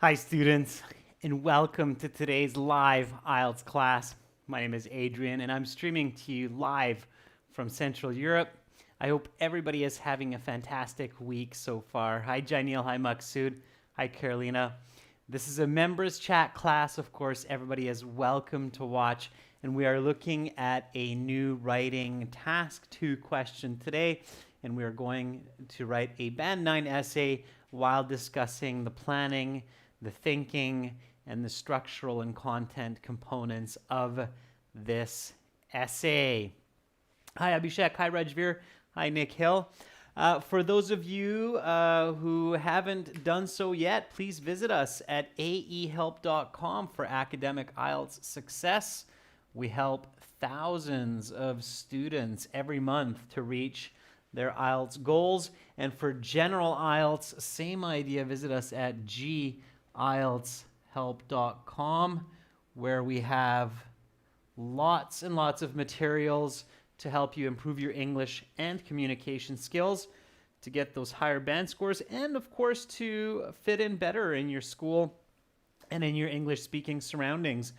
Hi students, and welcome to today's live IELTS class. My name is Adrian, and I'm streaming to you live from Central Europe. I hope everybody is having a fantastic week so far. Hi Janil, hi Maksud, hi Carolina. This is a members chat class, of course. Everybody is welcome to watch, and we are looking at a new writing task 2 question today, and we are going to write a Band 9 essay while discussing the planning, the thinking, and the structural and content components of this essay. Hi Abhishek, hi Rajveer, hi Nick Hill. For those of you who haven't done so yet, please visit us at aehelp.com for academic IELTS success. We help thousands of students every month to reach their IELTS goals. And for general IELTS, same idea, visit us at ieltshelp.com, where we have lots and lots of materials to help you improve your English and communication skills, to get those higher band scores, and of course to fit in better in your school and in your English speaking surroundings.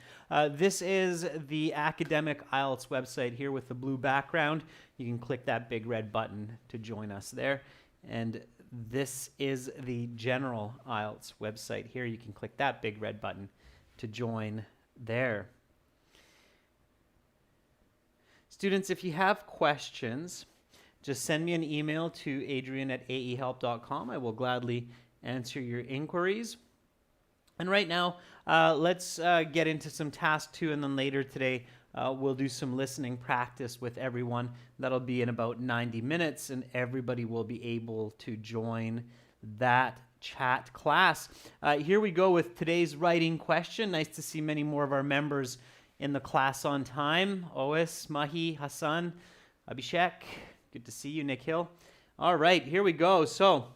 This is the academic IELTS website here with the blue background. You can click that big red button to join us there. And this is the general IELTS website here. You can click that big red button to join there. Students, if you have questions, just send me an email to adrian@aehelp.com. I will gladly answer your inquiries. And right now, let's get into some task 2, and then later today, we'll do some listening practice with everyone. That'll be in about 90 minutes, and everybody will be able to join that chat class. Here we go with today's writing question. Nice to see many more of our members in the class on time. Ois, Mahi, Hassan, Abhishek. Good to see you, Nick Hill. All right, here we go. So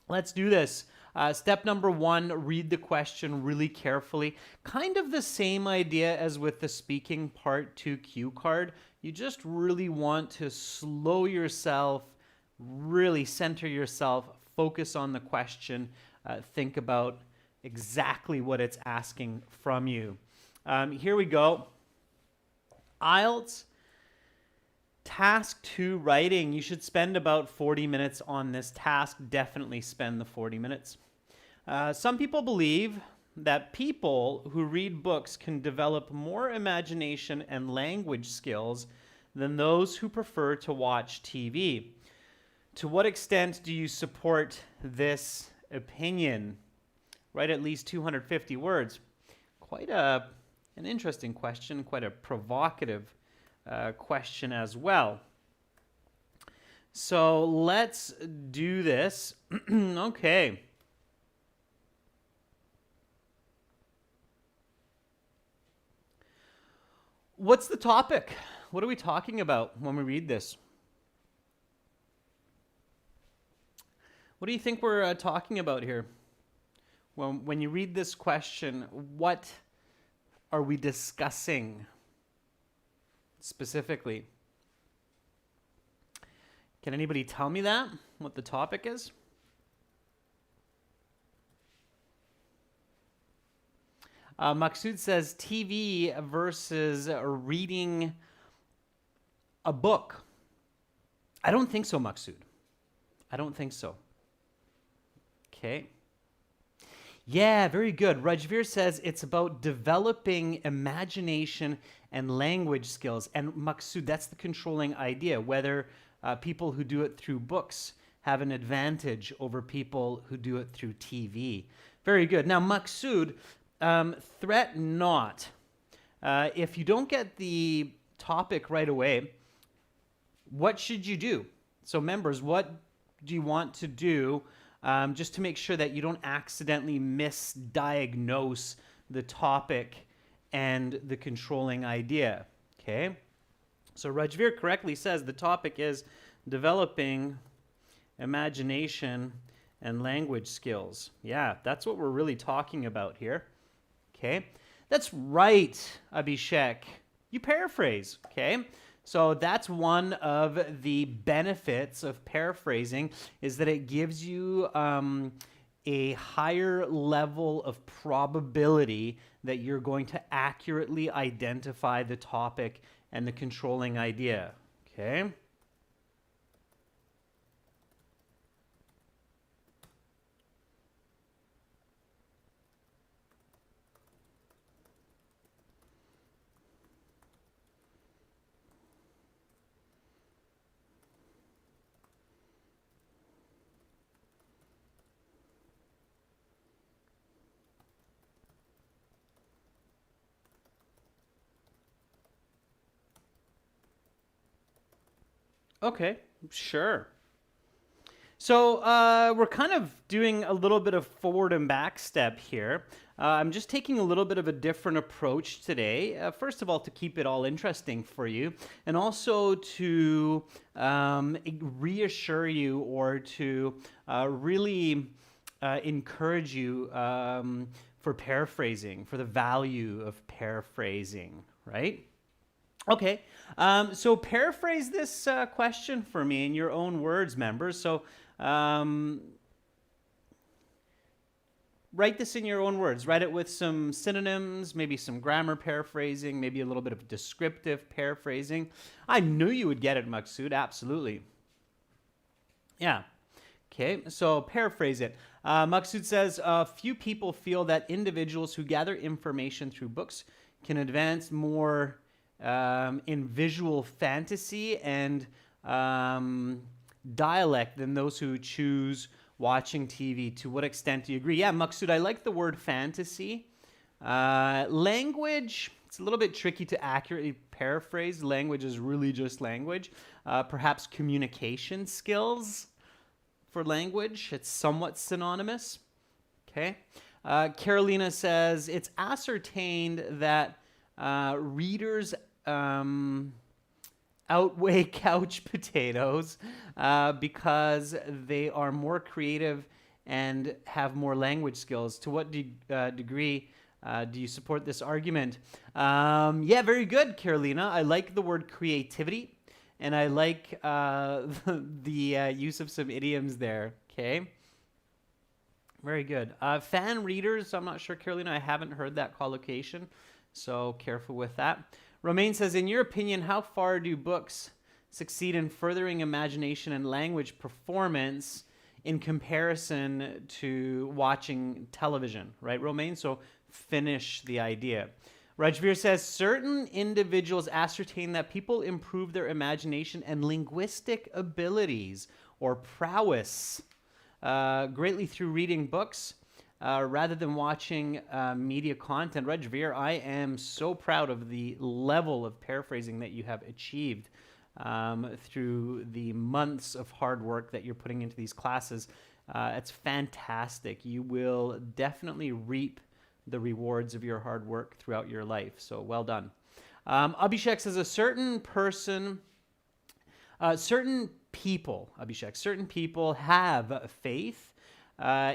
let's do this. Step number 1, read the question really carefully. Kind of the same idea as with the speaking part 2 cue card. You just really want to slow yourself, really center yourself, focus on the question, think about exactly what it's asking from you. Here we go. IELTS Task 2 writing. You should spend about 40 minutes on this task. Definitely spend the 40 minutes. Some people believe that people who read books can develop more imagination and language skills than those who prefer to watch TV. To what extent do you support this opinion? Write at least 250 words. Quite an interesting question, quite a provocative question as well. So let's do this. Okay. What's the topic? What are we talking about when we read this? What do you think we're talking about here? When you read this question, what are we discussing specifically? Can anybody tell me that? What the topic is? Maksud says TV versus reading a book. I don't think so, Maksud. I don't think so. Okay. Yeah, very good. Rajveer says it's about developing imagination and language skills. And Maksud, that's the controlling idea, whether people who do it through books have an advantage over people who do it through TV. Very good. Now, Maksud, threat not. If you don't get the topic right away, what should you do? So members, what do you want to do just to make sure that you don't accidentally misdiagnose the topic and the controlling idea? Okay. So Rajveer correctly says the topic is developing imagination and language skills. Yeah, that's what we're really talking about here. Okay, that's right, Abhishek. You paraphrase, okay? So that's one of the benefits of paraphrasing, is that it gives you a higher level of probability that you're going to accurately identify the topic and the controlling idea. Okay? Okay, sure. So we're kind of doing a little bit of forward and back step here. I'm just taking a little bit of a different approach today. First of all, to keep it all interesting for you, and also to reassure you or to really encourage you for paraphrasing, for the value of paraphrasing, right? Okay, so paraphrase this question for me in your own words, members. So write this in your own words. Write it with some synonyms, maybe some grammar paraphrasing, maybe a little bit of descriptive paraphrasing. I knew you would get it, Maksud, absolutely. Yeah. Okay, so paraphrase it. Maksud says, few people feel that individuals who gather information through books can advance more in visual fantasy and dialect than those who choose watching TV. To what extent do you agree? Yeah, Maksud, I like the word fantasy. Language, it's a little bit tricky to accurately paraphrase. Language is really just language. Perhaps communication skills for language, it's somewhat synonymous. Okay. Carolina says, it's ascertained that readers outweigh couch potatoes because they are more creative and have more language skills. To what degree do you support this argument? Yeah, very good, Carolina. I like the word creativity, and I like the use of some idioms there. Okay. Very good. Fan readers, I'm not sure, Carolina. I haven't heard that collocation, so careful with that. Romain says, in your opinion, how far do books succeed in furthering imagination and language performance in comparison to watching television? Right, Romain? So finish the idea. Rajveer says, certain individuals ascertain that people improve their imagination and linguistic abilities or prowess greatly through reading books rather than watching media content. Rajveer, I am so proud of the level of paraphrasing that you have achieved through the months of hard work that you're putting into these classes. It's fantastic. You will definitely reap the rewards of your hard work throughout your life. So well done. Abhishek says, a certain person, certain people have faith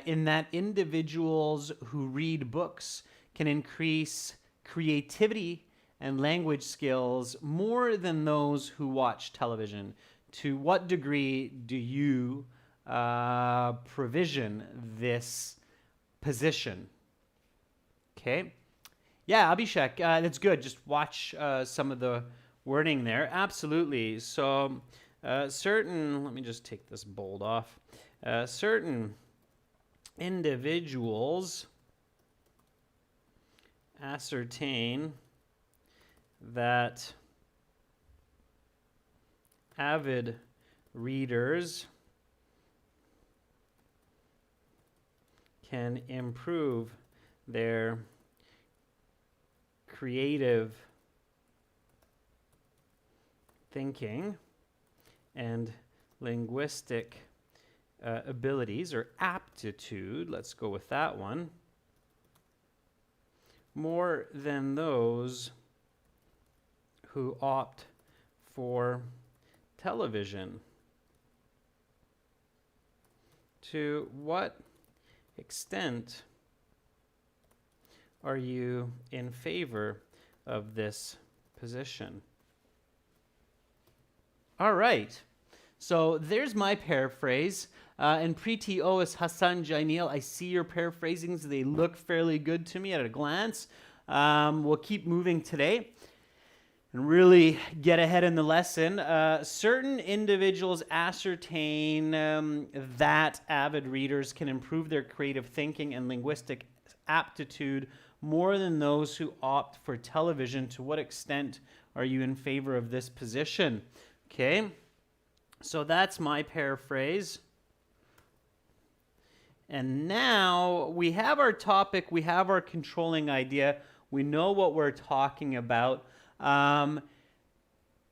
in that individuals who read books can increase creativity and language skills more than those who watch television. To what degree do you provision this position? Okay. Yeah, Abhishek, that's good. Just watch some of the wording there. Absolutely. So certain, let me just take this bold off. Certain individuals ascertain that avid readers can improve their creative thinking and linguistic abilities or aptitude, let's go with that one, more than those who opt for television. To what extent are you in favor of this position? All right. So there's my paraphrase. And Preeti Ois Hassan Jainil, I see your paraphrasings. They look fairly good to me at a glance. We'll keep moving today and really get ahead in the lesson. Certain individuals ascertain that avid readers can improve their creative thinking and linguistic aptitude more than those who opt for television. To what extent are you in favor of this position? Okay, so that's my paraphrase. And now we have our topic, we have our controlling idea, we know what we're talking about.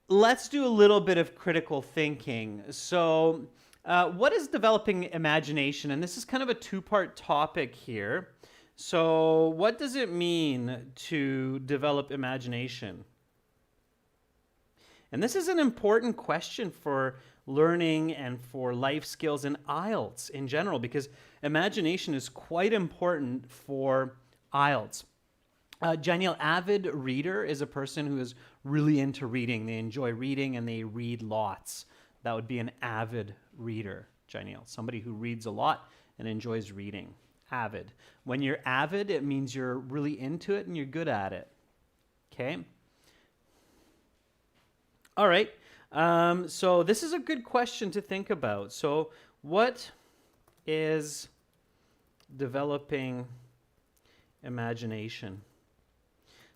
Let's do a little bit of critical thinking. So what is developing imagination? And this is kind of a two-part topic here. So what does it mean to develop imagination? And this is an important question for learning and for life skills and IELTS in general, because imagination is quite important for IELTS. Janelle, avid reader is a person who is really into reading. They enjoy reading and they read lots. That would be an avid reader, Janelle. Somebody who reads a lot and enjoys reading. Avid. When you're avid, it means you're really into it and you're good at it. Okay? All right. So this is a good question to think about. So what is developing imagination?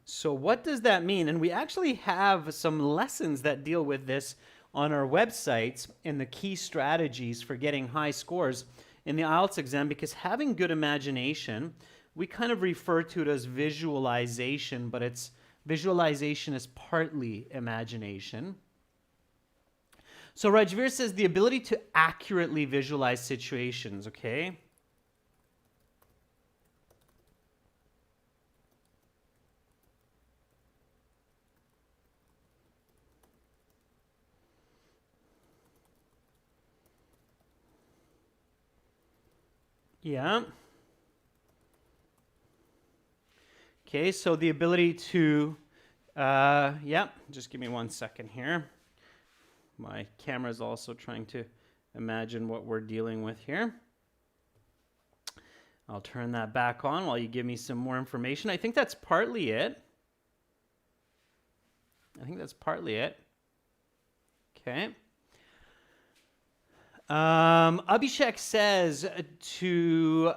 So what does that mean? And we actually have some lessons that deal with this on our websites in the key strategies for getting high scores in the IELTS exam, because having good imagination, we kind of refer to it as visualization, but it's visualization is partly imagination. So Rajveer says the ability to accurately visualize situations, okay? Yeah. Okay, so the ability to, just give me 1 second here. My camera is also trying to imagine what we're dealing with here. I'll turn that back on while you give me some more information. I think that's partly it. Okay. Abhishek says to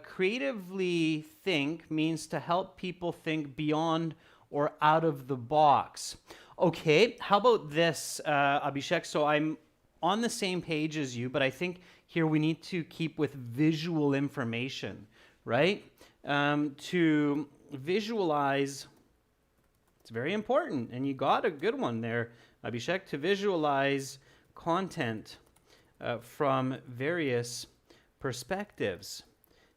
creatively think means to help people think beyond or out of the box. Okay, how about this, Abhishek? So I'm on the same page as you, but I think here we need to keep with visual information, right? To visualize, it's very important, and you got a good one there, Abhishek, to visualize content from various perspectives.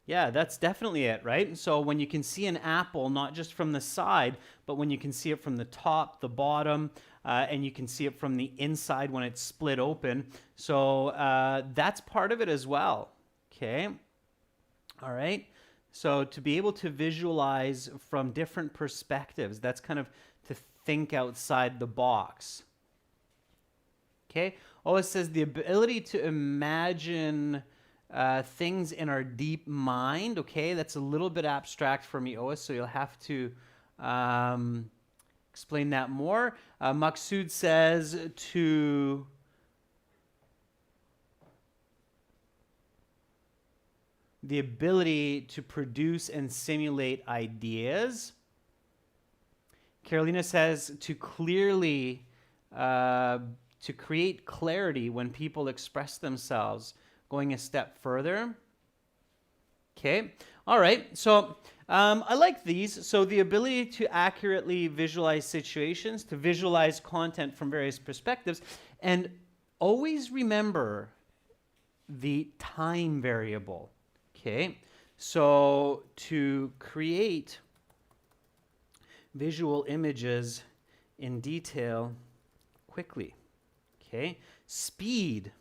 Yeah, that's definitely it, right? So when you can see an apple, not just from the side, but when you can see it from the top, the bottom, and you can see it from the inside when it's split open. So that's part of it as well, okay? All right, so to be able to visualize from different perspectives, that's kind of to think outside the box. Okay, it says the ability to imagine things in our deep mind. Okay, that's a little bit abstract for me, Ois, so you'll have to explain that more. Maksud says to the ability to produce and simulate ideas. Carolina says to clearly to create clarity when people express themselves, going a step further. Okay, all right, so I like these. So the ability to accurately visualize situations, to visualize content from various perspectives, and always remember the time variable, okay? So to create visual images in detail quickly. Okay, speed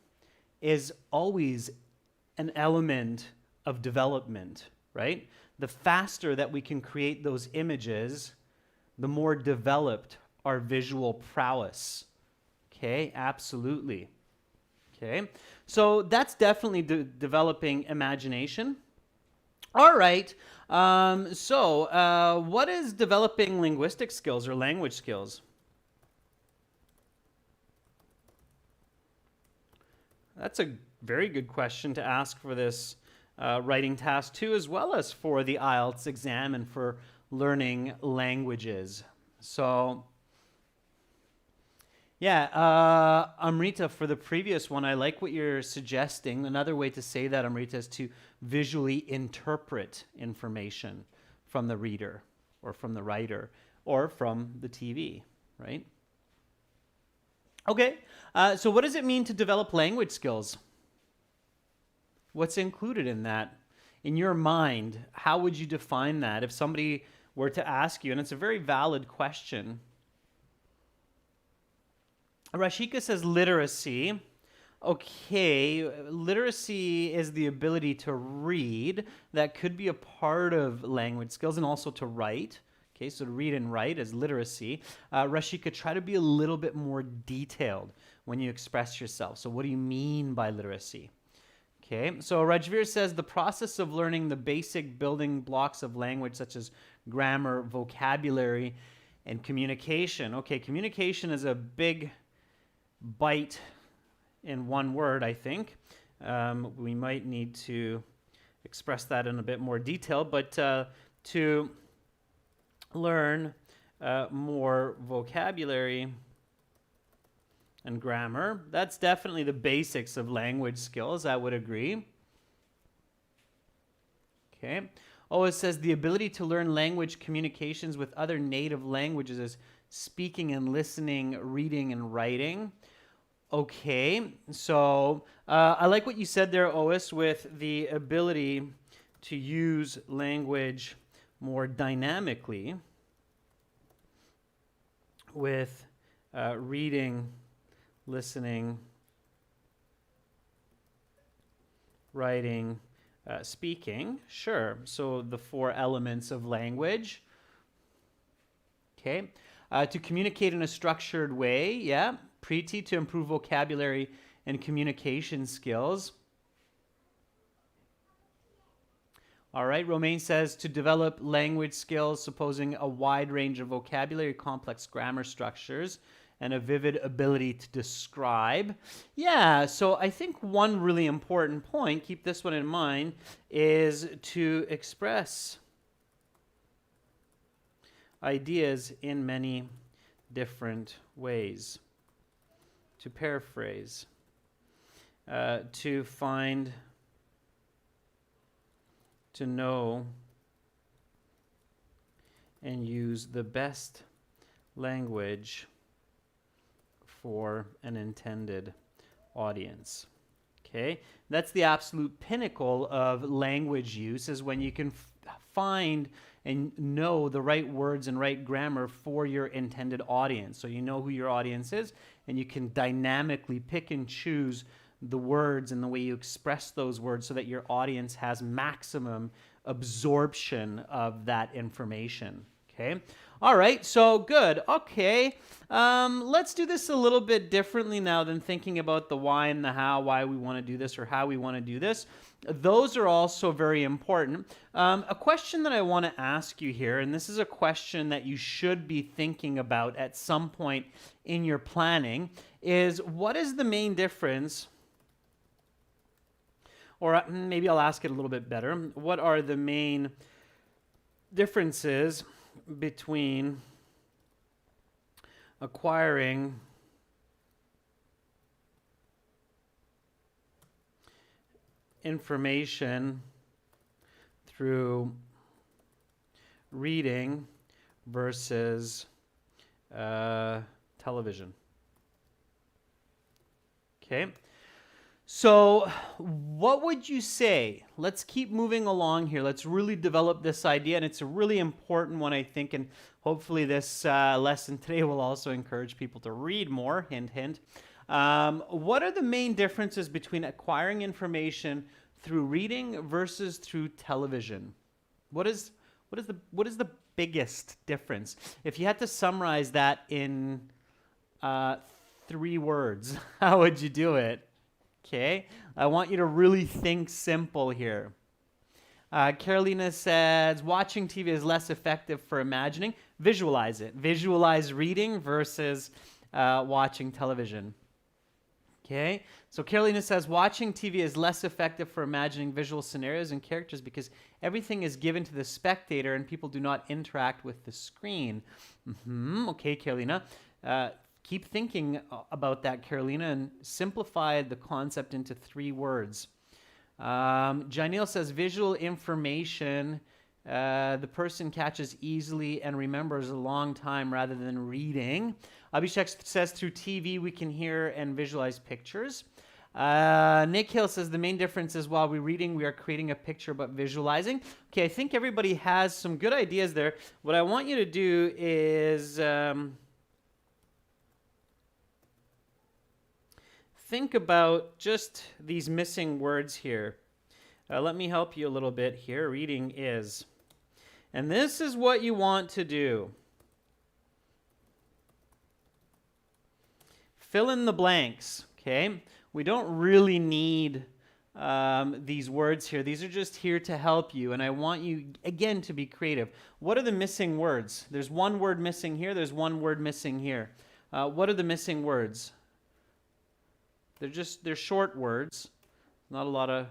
is always an element of development, right? The faster that we can create those images, the more developed our visual prowess. Okay, absolutely. Okay, so that's definitely developing imagination. All right. What is developing linguistic skills or language skills? That's a very good question to ask for this writing task too, as well as for the IELTS exam and for learning languages. So, yeah, Amrita, for the previous one, I like what you're suggesting. Another way to say that, Amrita, is to visually interpret information from the reader or from the writer or from the TV, right? Okay, so what does it mean to develop language skills? What's included in that? In your mind, how would you define that if somebody were to ask you? And it's a very valid question. Rashika says literacy. Okay, literacy is the ability to read. That could be a part of language skills, and also to write. Okay, so to read and write is literacy. Rashika, try to be a little bit more detailed when you express yourself. So what do you mean by literacy? Okay, so Rajveer says the process of learning the basic building blocks of language, such as grammar, vocabulary, and communication. Okay, communication is a big bite in one word, I think. We might need to express that in a bit more detail, but to learn more vocabulary and grammar, that's definitely the basics of language skills, I would agree. Okay. Oh, it says the ability to learn language communications with other native languages is speaking and listening, reading and writing. Okay, so I like what you said there, Ois, with the ability to use language more dynamically with reading, listening, writing, speaking. Sure, so the 4 elements of language. Okay, to communicate in a structured way, yeah. Preeti, to improve vocabulary and communication skills. All right, Romain says to develop language skills, supposing a wide range of vocabulary, complex grammar structures, and a vivid ability to describe. Yeah, so I think one really important point, keep this one in mind, is to express ideas in many different ways. To paraphrase, to find, to know, and use the best language for an intended audience. Okay, that's the absolute pinnacle of language use, is when you can find and know the right words and right grammar for your intended audience. So you know who your audience is, and you can dynamically pick and choose the words and the way you express those words so that your audience has maximum absorption of that information. Okay. All right. So good. Okay. Let's do this a little bit differently now than thinking about the why and the how, why we want to do this or how we want to do this. Those are also very important. A question that I want to ask you here, and this is a question that you should be thinking about at some point in your planning, is what is the main difference, or maybe I'll ask it a little bit better, what are the main differences between acquiring information through reading versus television? Okay. So what would you say? Let's keep moving along here. Let's really develop this idea, and it's a really important one, I think, and hopefully this lesson today will also encourage people to read more, hint, hint. What are the main differences between acquiring information through reading versus through television? What is the biggest difference? If you had to summarize that in 3 words, how would you do it? Okay, I want you to really think simple here. Carolina says, watching TV is less effective for imagining. Visualize it. Visualize reading versus watching television. Okay, so Carolina says, watching TV is less effective for imagining visual scenarios and characters because everything is given to the spectator and people do not interact with the screen. Okay, Carolina. Keep thinking about that, Carolina, and simplify the concept into 3 words. Janelle says visual information the person catches easily and remembers a long time rather than reading. Abhishek says through TV we can hear and visualize pictures. Nick Hill says the main difference is while we're reading we are creating a picture but visualizing. Okay, I think everybody has some good ideas there. What I want you to do is think about just these missing words here. Let me help you a little bit here. Reading is. And this is what you want to do. Fill in the blanks, okay? We don't really need these words here. These are just here to help you. And I want you, again, to be creative. What are the missing words? There's 1 word missing here. There's 1 word missing here. What are the missing words? They're short words. Not a lot of...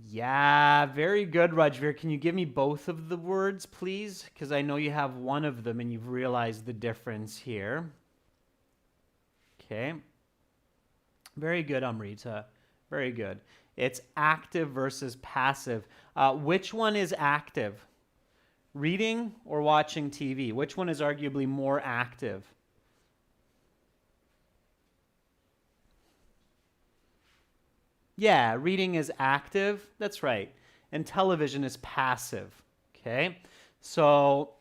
Yeah, very good, Rajveer. Can you give me both of the words, please? Because I know you have one of them and you've realized the difference here. Okay. Very good, Amrita. Very good. It's active versus passive. Which one is active? Reading or watching TV? Which one is arguably more active? Yeah, reading is active. That's right. And television is passive. Okay? So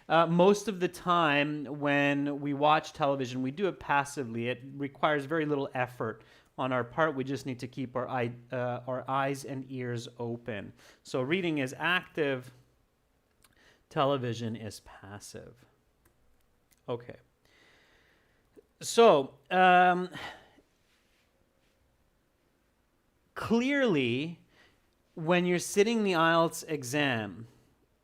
most of the time when we watch television, we do it passively. It requires very little effort on our part. We just need to keep our eyes and ears open. So reading is active. Television is passive. Okay. So... clearly, when you're sitting the IELTS exam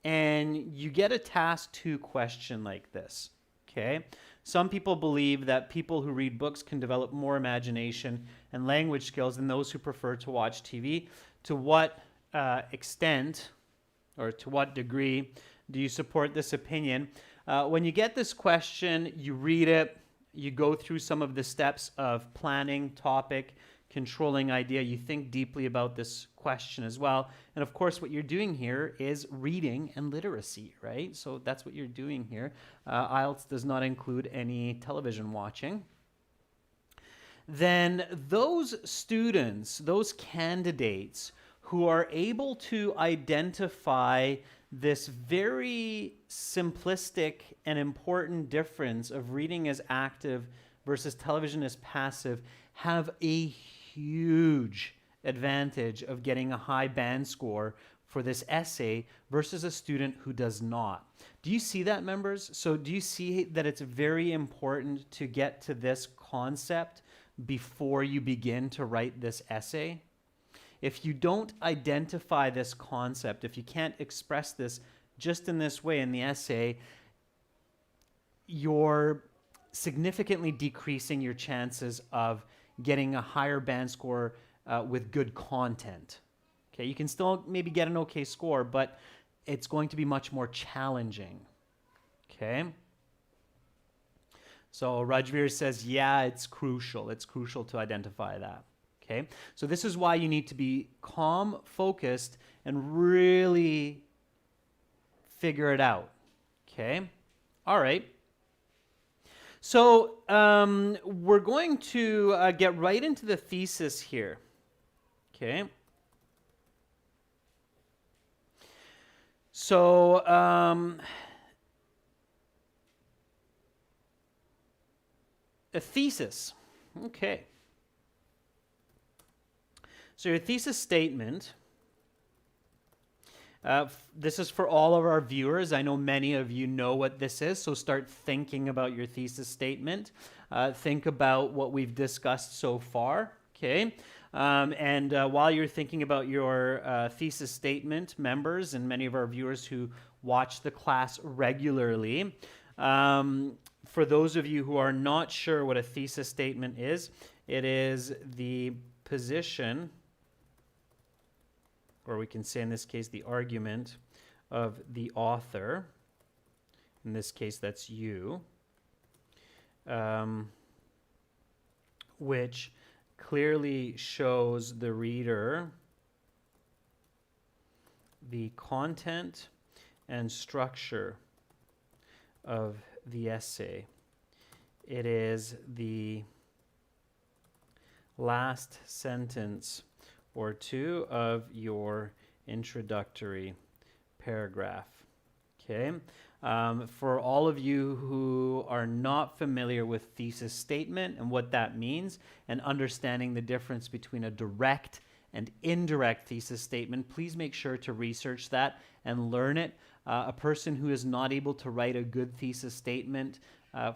and you get a task 2 question like this, okay? Some people believe that people who read books can develop more imagination and language skills than those who prefer to watch TV. To what extent or to what degree do you support this opinion? When you get this question, you read it, you go through some of the steps of planning, topic, controlling idea. You think deeply about this question as well. And of course, what you're doing here is reading and literacy, right? So that's what you're doing here. IELTS does not include any television watching. Then those students, those candidates who are able to identify this very simplistic and important difference of reading as active versus television as passive have a huge advantage of getting a high band score for this essay versus a student who does not. Do you see that, members? So do you see that it's very important to get to this concept before you begin to write this essay? If you don't identify this concept, if you can't express this just in this way in the essay, you're significantly decreasing your chances of getting a higher band score with good content. Okay, you can still maybe get an okay score, but it's going to be much more challenging. Okay. So Rajveer says, yeah, it's crucial. It's crucial to identify that. Okay. So this is why you need to be calm, focused, and really figure it out. Okay. All right. So we're going to get right into the thesis here. Okay. So a thesis. Okay. So your thesis statement This is for all of our viewers. I know many of you know what this is, so start thinking about your thesis statement. Think about what we've discussed so far, okay? And while you're thinking about your thesis statement, members and many of our viewers who watch the class regularly, for those of you who are not sure what a thesis statement is, it is the position, or we can say in this case the argument of the author. In this case, that's you, which clearly shows the reader the content and structure of the essay. It is the last sentence or two of your introductory paragraph. Okay. For all of you who are not familiar with thesis statement and what that means, and understanding the difference between a direct and indirect thesis statement, please make sure to research that and learn it. A person who is not able to write a good thesis statement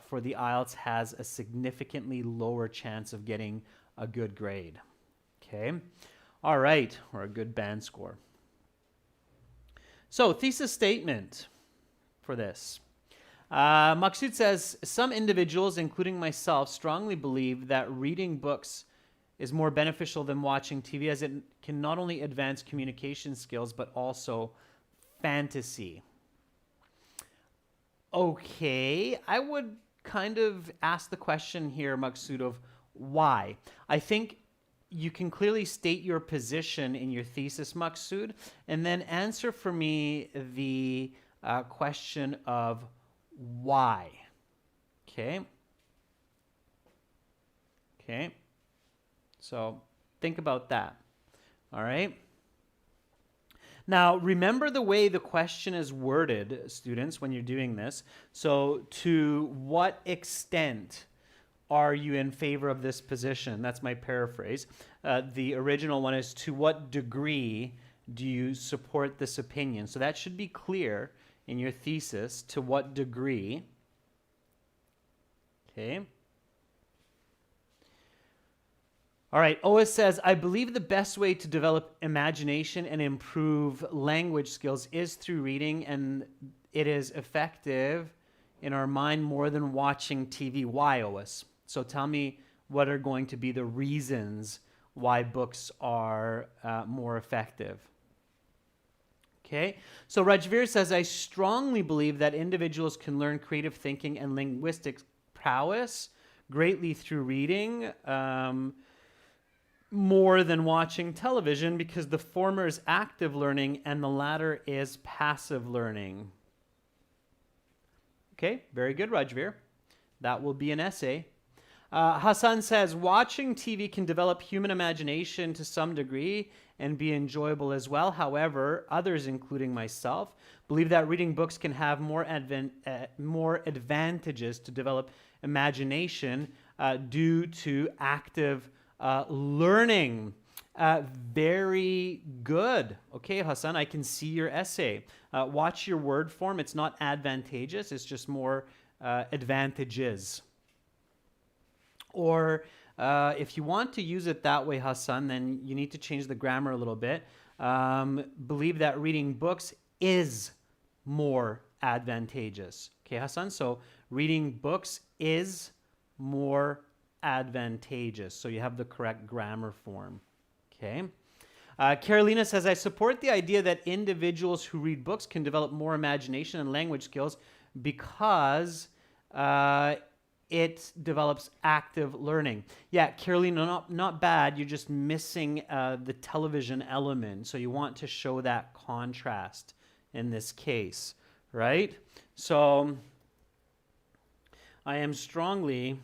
for the IELTS has a significantly lower chance of getting a good grade. Okay. All right, or a good band score. So, thesis statement for this. Maksud says, some individuals, including myself, strongly believe that reading books is more beneficial than watching TV, as it can not only advance communication skills, but also fantasy. Okay, I would kind of ask the question here, Maksud, of why. I think you can clearly state your position in your thesis, Maksud, and then answer for me the question of why. Okay. Okay. So think about that. All right. Now, remember the way the question is worded, students, when you're doing this. So, to what extent are you in favor of this position? That's my paraphrase. The original one is, to what degree do you support this opinion? So that should be clear in your thesis, to what degree. Okay. All right, Ois says, I believe the best way to develop imagination and improve language skills is through reading, and it is effective in our mind more than watching TV. Why, Ois? So tell me what are going to be the reasons why books are more effective. Okay, so Rajveer says, I strongly believe that individuals can learn creative thinking and linguistic prowess greatly through reading, more than watching television, because the former is active learning and the latter is passive learning. Okay, very good, Rajveer. That will be an essay. Hassan says, watching TV can develop human imagination to some degree and be enjoyable as well. However, others, including myself, believe that reading books can have more advantages to develop imagination due to active learning. Very good. Okay, Hassan, I can see your essay. Watch your word form. It's not advantageous. It's just more advantages. Or if you want to use it that way, Hassan, then you need to change the grammar a little bit. Believe that reading books is more advantageous. Okay, Hassan? So reading books is more advantageous. So you have the correct grammar form. Okay. Carolina says, I support the idea that individuals who read books can develop more imagination and language skills because it develops active learning. Yeah, Carolina, not bad. You're just missing the television element. So you want to show that contrast in this case, right? So I am strongly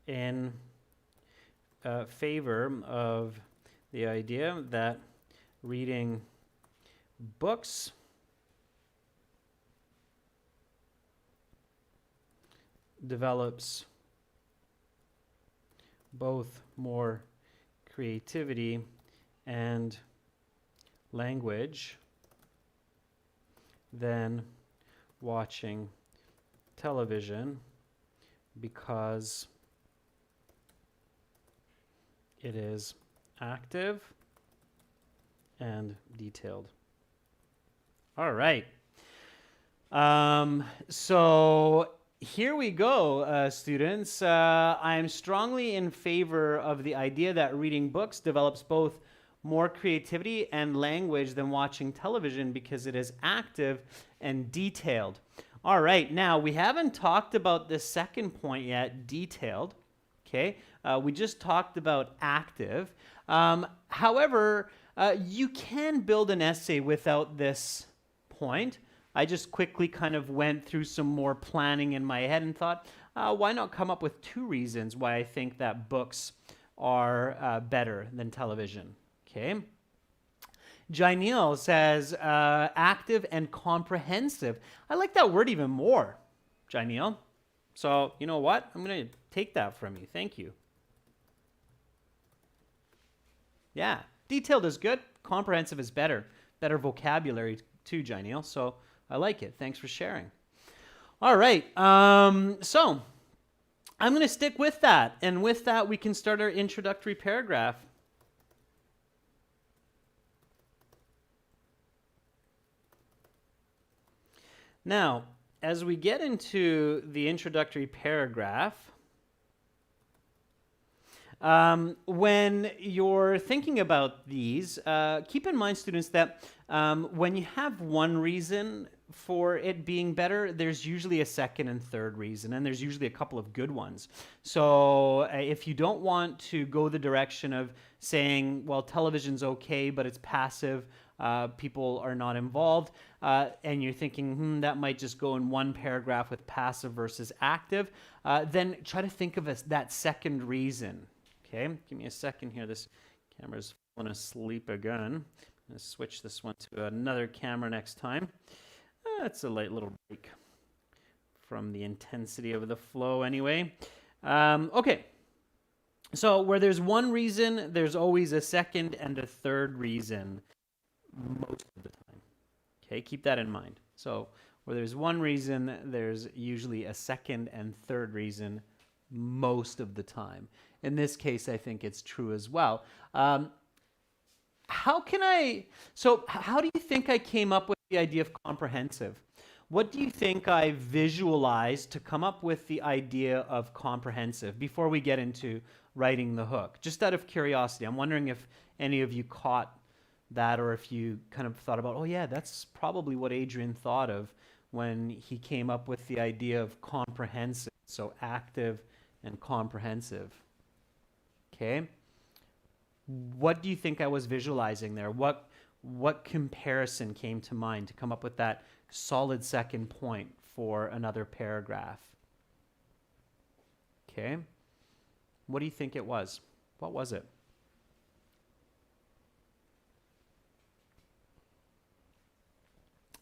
in favor of the idea that reading books develops both more creativity and language than watching television because it is active and detailed. All right. So here we go, students. I'm strongly in favor of the idea that reading books develops both more creativity and language than watching television because it is active and detailed. All right, now we haven't talked about the second point yet, detailed. Okay, we just talked about active. However, you can build an essay without this point. I just quickly kind of went through some more planning in my head and thought, why not come up with 2 reasons why I think that books are better than television? Okay. Jainil says active and comprehensive. I like that word even more, Jainil. So you know what? I'm going to take that from you. Thank you. Yeah, detailed is good. Comprehensive is better. Better vocabulary too, Jainil. So I like it. Thanks for sharing. All right. So I'm going to stick with that. And with that, we can start our introductory paragraph. Now, as we get into the introductory paragraph, when you're thinking about these, keep in mind, students, that when you have one reason for it being better, there's usually a second and third reason, and there's usually a couple of good ones. So if you don't want to go the direction of saying, well, television's okay, but it's passive, people are not involved, and you're thinking, that might just go in one paragraph with passive versus active, then try to think of that second reason. Okay, give me a second here. This camera's falling asleep again. I'm going to switch this one to another camera next time. That's a light little break from the intensity of the flow anyway. Okay, so where there's one reason, there's always a second and a third reason most of the time. Okay, keep that in mind. So where there's one reason, there's usually a second and third reason most of the time. In this case, I think it's true as well. How do you think I came up with the idea of comprehensive? What do you think I visualized to come up with the idea of comprehensive before we get into writing the hook? Just out of curiosity, I'm wondering if any of you caught that, or if you kind of thought about, oh yeah, that's probably what Adrian thought of when he came up with the idea of comprehensive. So active and comprehensive. Okay. What do you think I was visualizing there? What comparison came to mind to come up with that solid second point for another paragraph? Okay. What do you think it was? What was it?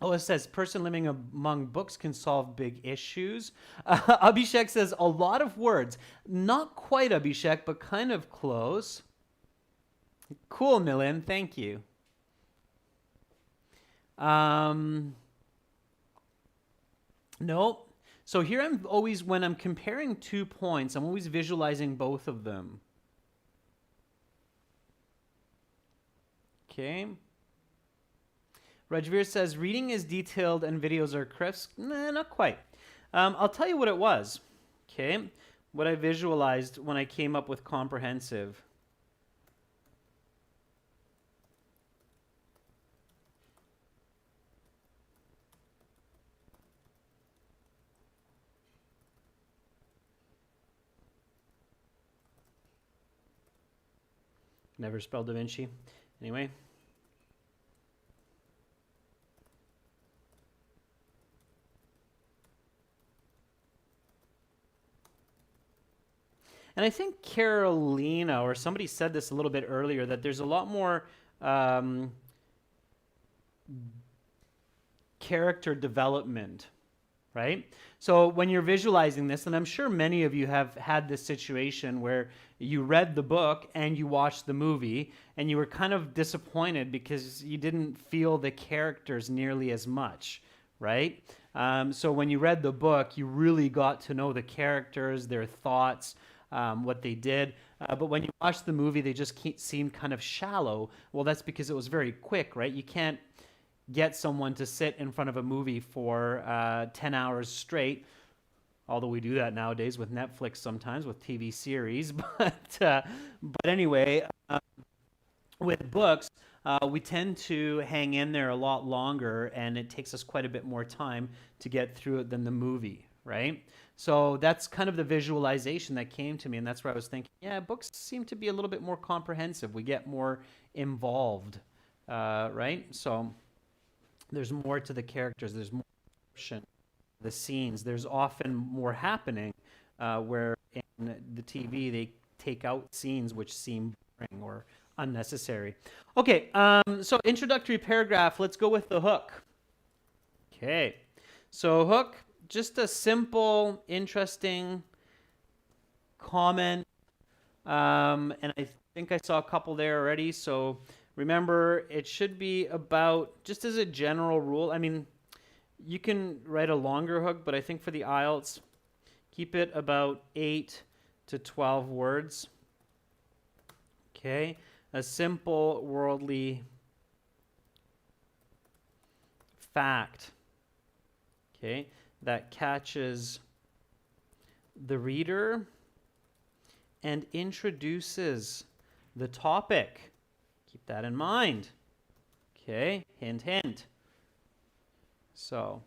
Oh, it says, person living among books can solve big issues. Abhishek says, a lot of words. Not quite Abhishek, but kind of close. Cool, Milan. Thank you. No. So here I'm always, when I'm comparing 2 points, I'm always visualizing both of them. Okay. Rajveer says, reading is detailed and videos are crisp. Nah, not quite. I'll tell you what it was. Okay. What I visualized when I came up with comprehensive. Never spelled Da Vinci. Anyway. And I think Carolina or somebody said this a little bit earlier, that there's a lot more character development, right? So when you're visualizing this, and I'm sure many of you have had this situation where you read the book and you watched the movie, and you were kind of disappointed because you didn't feel the characters nearly as much, right? So when you read the book, you really got to know the characters, their thoughts, what they did. But when you watch the movie, they just seemed kind of shallow. Well, that's because it was very quick, right? You can't get someone to sit in front of a movie for 10 hours straight, although we do that nowadays with Netflix sometimes with TV series. But anyway, with books, we tend to hang in there a lot longer, and it takes us quite a bit more time to get through it than the movie, right? So that's kind of the visualization that came to me, and that's where I was thinking, yeah, books seem to be a little bit more comprehensive. We get more involved, right? So there's more to the characters, there's more description, the scenes, there's often more happening, where in the TV they take out scenes which seem boring or unnecessary. Okay, so introductory paragraph, let's go with the hook. Okay, so hook, just a simple, interesting comment, and I think I saw a couple there already, so remember, it should be about, just as a general rule, I mean, you can write a longer hook, but I think for the IELTS, keep it about 8 to 12 words. Okay, a simple worldly fact, okay, that catches the reader and introduces the topic. Keep that in mind. Okay, hint, hint. So,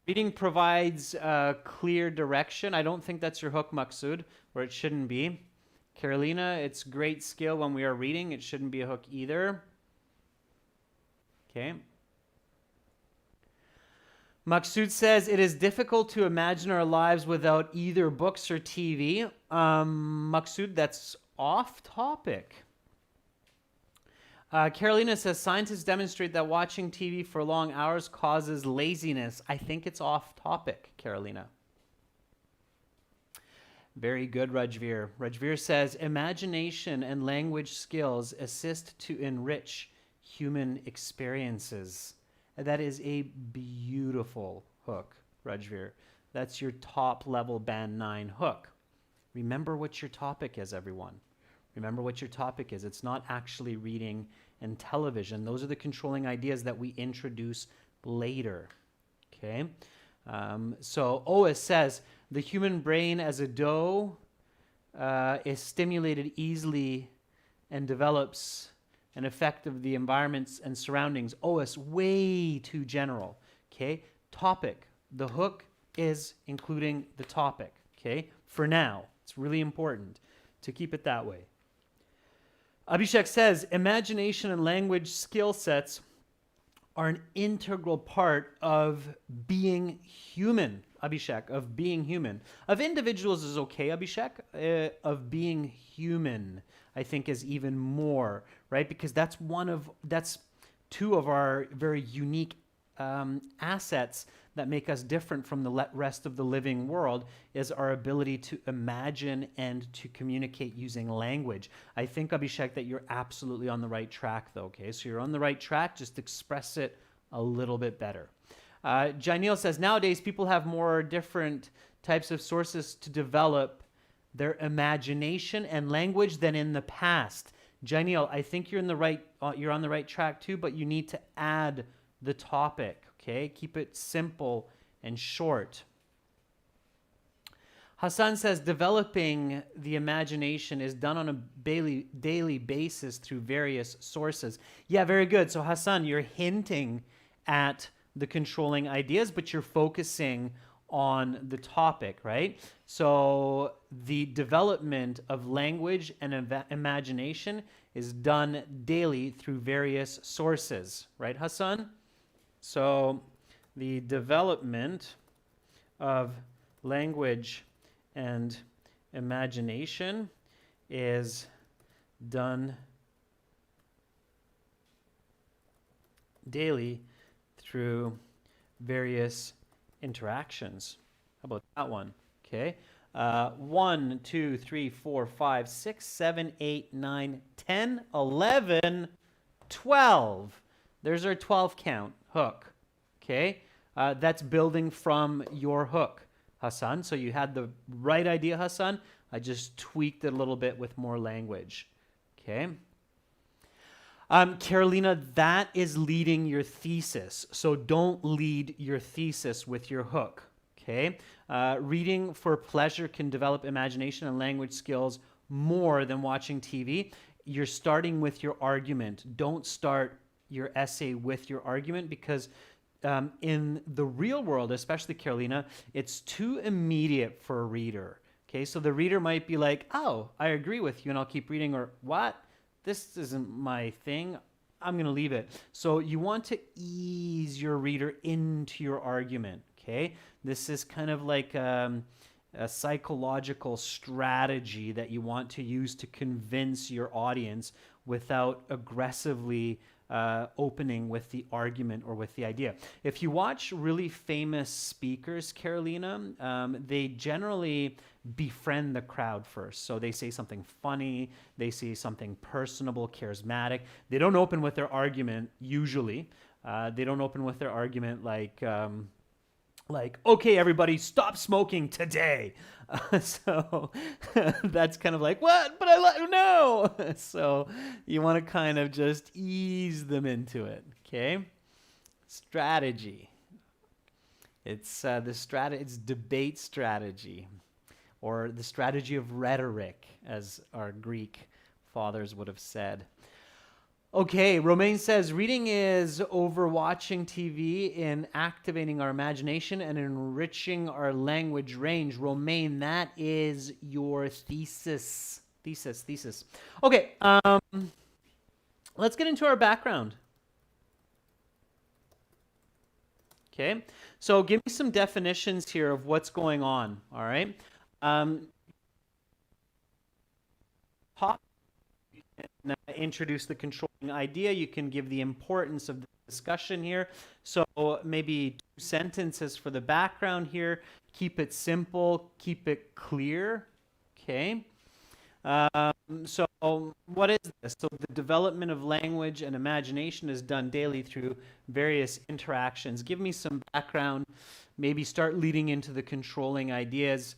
reading provides clear direction. I don't think that's your hook, Maksud, or it shouldn't be. Carolina, it's great skill when we are reading. It shouldn't be a hook either. Okay. Maksud says, it is difficult to imagine our lives without either books or TV. Maksud, that's off topic. Carolina says, scientists demonstrate that watching TV for long hours causes laziness. I think it's off topic, Carolina. Very good, Rajveer. Rajveer says, imagination and language skills assist to enrich human experiences. That is a beautiful hook, Rajveer. That's your top level band 9 hook. Remember what your topic is, everyone. Remember what your topic is. It's not actually reading and television. Those are the controlling ideas that we introduce later. Okay? So Ois says, the human brain as a dough is stimulated easily and develops an effect of the environments and surroundings. Ois, way too general. Okay? Topic. The hook is including the topic. Okay? For now. It's really important to keep it that way. Abhishek says, imagination and language skill sets are an integral part of being human, Abhishek, of being human. Of individuals is okay, Abhishek. Of being human, I think, is even more, right? Because that's two of our very unique assets that make us different from the rest of the living world, is our ability to imagine and to communicate using language. I think, Abhishek, that you're absolutely on the right track, though, okay? So you're on the right track, just express it a little bit better. Janil says, nowadays people have more different types of sources to develop their imagination and language than in the past. Janil, I think you're on the right track too, but you need to add the topic. Okay, keep it simple and short. Hassan says, developing the imagination is done on a daily basis through various sources. Yeah, very good. So Hassan, you're hinting at the controlling ideas, but you're focusing on the topic, right? So the development of language and imagination is done daily through various sources, right, Hassan? So the development of language and imagination is done daily through various interactions. How about that one? Okay. 1, 2, 3, 4, 5, 6, 7, 8, 9, 10, 11, 12. There's our 12 count hook. Okay. That's building from your hook, Hassan. So you had the right idea, Hassan. I just tweaked it a little bit with more language. Okay. Carolina, that is leading your thesis. So don't lead your thesis with your hook. Okay. Reading for pleasure can develop imagination and language skills more than watching TV. You're starting with your argument. Don't start your essay with your argument because in the real world, especially Carolina, it's too immediate for a reader. Okay, so the reader might be like, oh, I agree with you, and I'll keep reading, or what? This isn't my thing. I'm going to leave it. So you want to ease your reader into your argument. Okay, this is kind of like a psychological strategy that you want to use to convince your audience without aggressively opening with the argument or with the idea. If you watch really famous speakers, Carolina, they generally befriend the crowd first. So they say something funny, they say something personable, charismatic. They don't open with their argument usually. They don't open with their argument like, okay, everybody, stop smoking today. So that's kind of like, what? But no. So you want to kind of just ease them into it. Okay. Strategy. It's it's debate strategy, or the strategy of rhetoric, as our Greek fathers would have said. Okay, Romain says, reading is over watching TV in activating our imagination and enriching our language range. Romain, that is your thesis. Thesis. Okay, let's get into our background. Okay, so give me some definitions here of what's going on, all right? Introduce the controlling idea. You can give the importance of the discussion here. So maybe 2 sentences for the background here. Keep it simple. Keep it clear. Okay. So what is this? So the development of language and imagination is done daily through various interactions. Give me some background. Maybe start leading into the controlling ideas.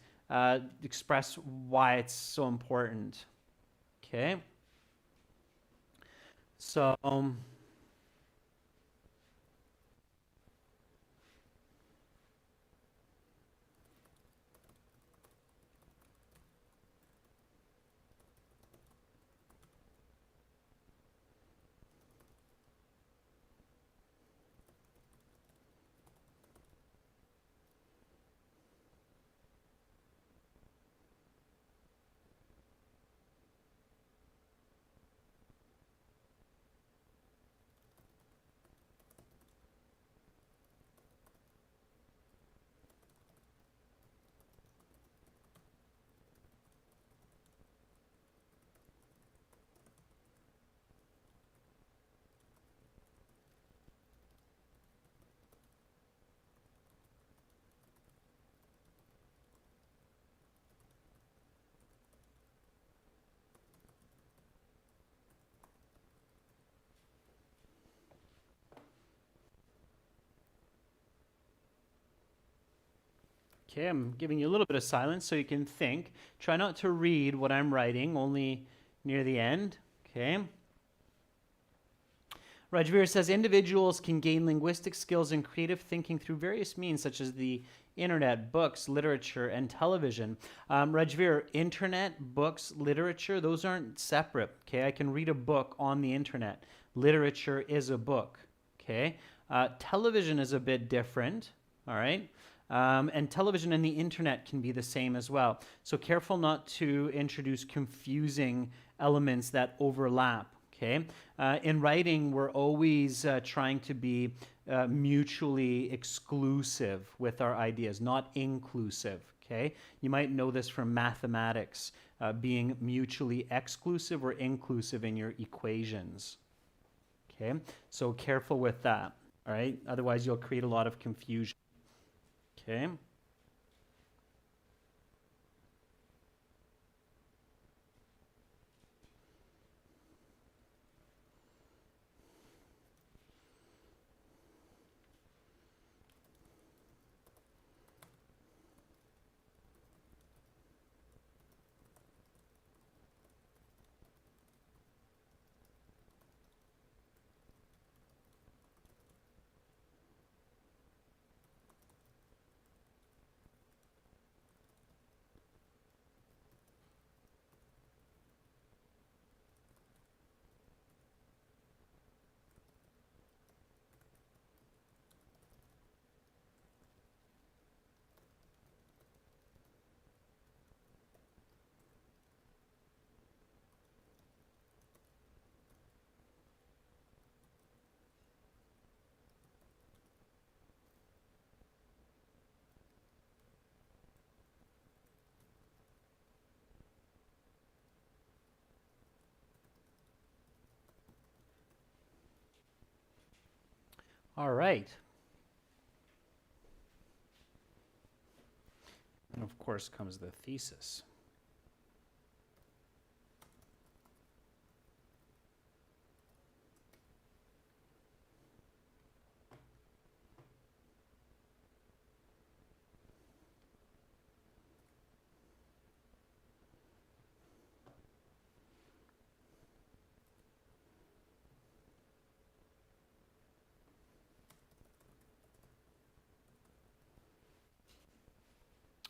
Express why it's so important. Okay. So, okay, I'm giving you a little bit of silence so you can think. Try not to read what I'm writing, only near the end. Okay. Rajveer says individuals can gain linguistic skills and creative thinking through various means, such as the internet, books, literature, and television. Rajveer, internet, books, literature, those aren't separate. Okay, I can read a book on the internet. Literature is a book. Okay, television is a bit different. All right. And television and the internet can be the same as well. So careful not to introduce confusing elements that overlap. Okay. In writing, we're always trying to be mutually exclusive with our ideas, not inclusive. Okay. You might know this from mathematics, being mutually exclusive or inclusive in your equations. Okay, so careful with that. All right, otherwise you'll create a lot of confusion. Okay. All right. And of course comes the thesis.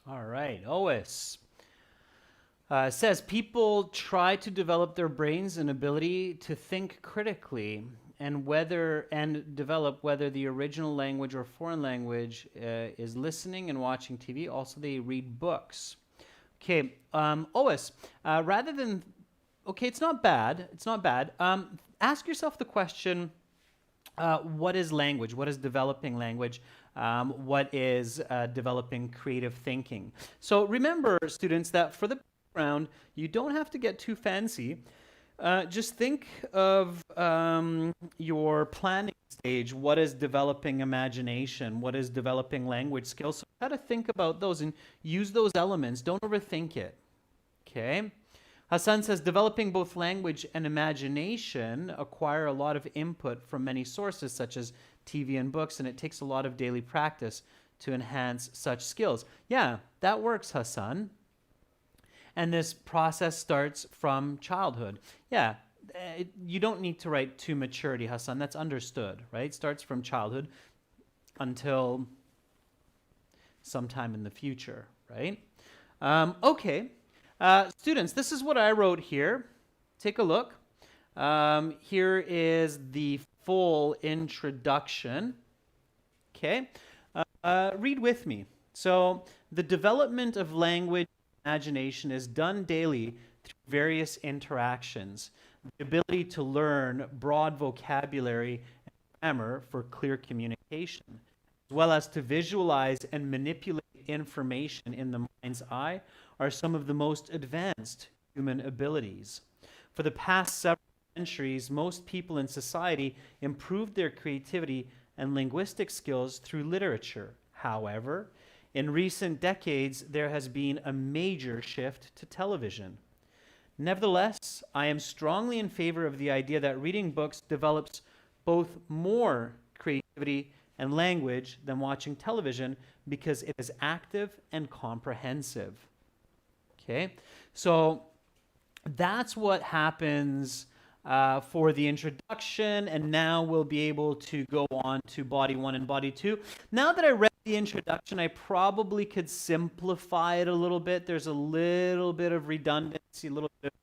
All right, Ois. Says people try to develop their brains and ability to think critically and develop whether the original language or foreign language is listening and watching TV. Also, they read books. Okay, Ois, rather than okay, it's not bad. It's not bad. Ask yourself the question: what is language? What is developing language? What is developing creative thinking? So remember, students, that for the background, you don't have to get too fancy. Just think of your planning stage. What is developing imagination? What is developing language skills? So try to think about those and use those elements. Don't overthink it. Okay? Hassan says, developing both language and imagination acquire a lot of input from many sources, such as TV and books, and it takes a lot of daily practice to enhance such skills. Yeah, that works, Hassan. And this process starts from childhood. Yeah, you don't need to write to maturity, Hassan. That's understood, right? It starts from childhood until sometime in the future, right? Okay. Students, this is what I wrote here. Take a look. Here is the full introduction. Okay. Read with me. So, the development of language and imagination is done daily through various interactions. The ability to learn broad vocabulary and grammar for clear communication, as well as to visualize and manipulate information in the mind's eye, are some of the most advanced human abilities. For the past several centuries, most people in society improved their creativity and linguistic skills through literature. However, in recent decades, there has been a major shift to television. Nevertheless, I am strongly in favor of the idea that reading books develops both more creativity and language than watching television because it is active and comprehensive. Okay, so that's what happens for the introduction, and now we'll be able to go on to body 1 and body 2. Now that I read the introduction, I probably could simplify it a little bit. There's a little bit of redundancy, a little bit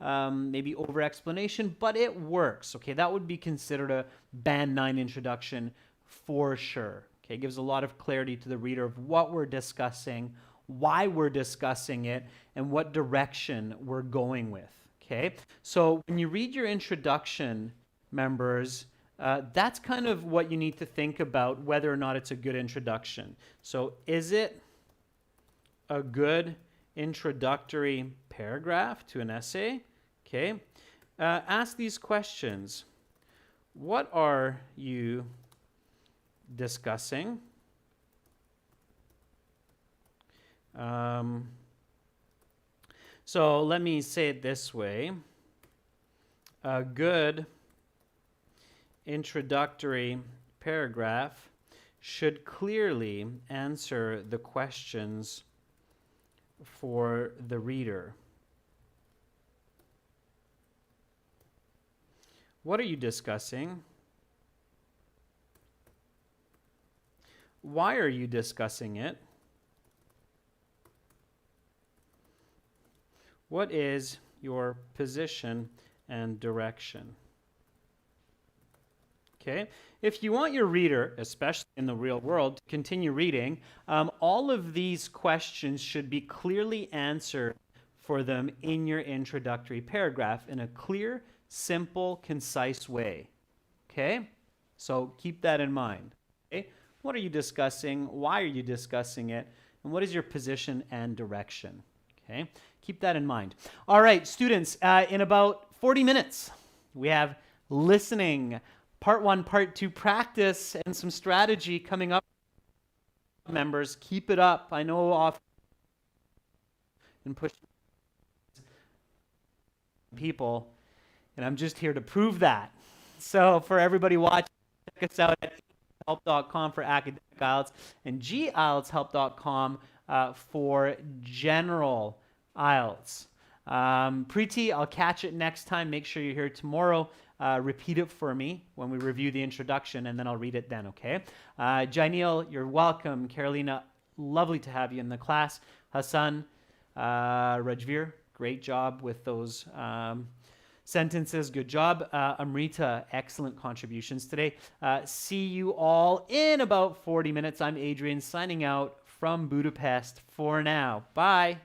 of maybe over-explanation, but it works. Okay, that would be considered a Band 9 introduction for sure. Okay, it gives a lot of clarity to the reader of what we're discussing, why we're discussing it, and what direction we're going with. Okay, so when you read your introduction, members, that's kind of what you need to think about whether or not it's a good introduction. So is it a good introductory paragraph to an essay? Okay, ask these questions. What are you discussing? So let me say it this way. A good introductory paragraph should clearly answer the questions for the reader. What are you discussing? Why are you discussing it? What is your position and direction? Okay, if you want your reader, especially in the real world, to continue reading, all of these questions should be clearly answered for them in your introductory paragraph in a clear, simple, concise way. Okay, so keep that in mind. Okay, what are you discussing? Why are you discussing it? And what is your position and direction? Okay, keep that in mind. All right, students, in about 40 minutes, we have listening, part 1, part 2 practice, and some strategy coming up. Members, keep it up. I know often and push people, and I'm just here to prove that. So for everybody watching, check us out at help.com for academic IELTS and gieltshelp.com for general IELTS. Preeti, I'll catch it next time. Make sure you're here tomorrow. Repeat it for me when we review the introduction, and then I'll read it then, okay? Jainil, you're welcome. Carolina, lovely to have you in the class. Hassan, Rajveer, great job with those sentences. Good job. Amrita, excellent contributions today. See you all in about 40 minutes. I'm Adrian signing out from Budapest for now. Bye.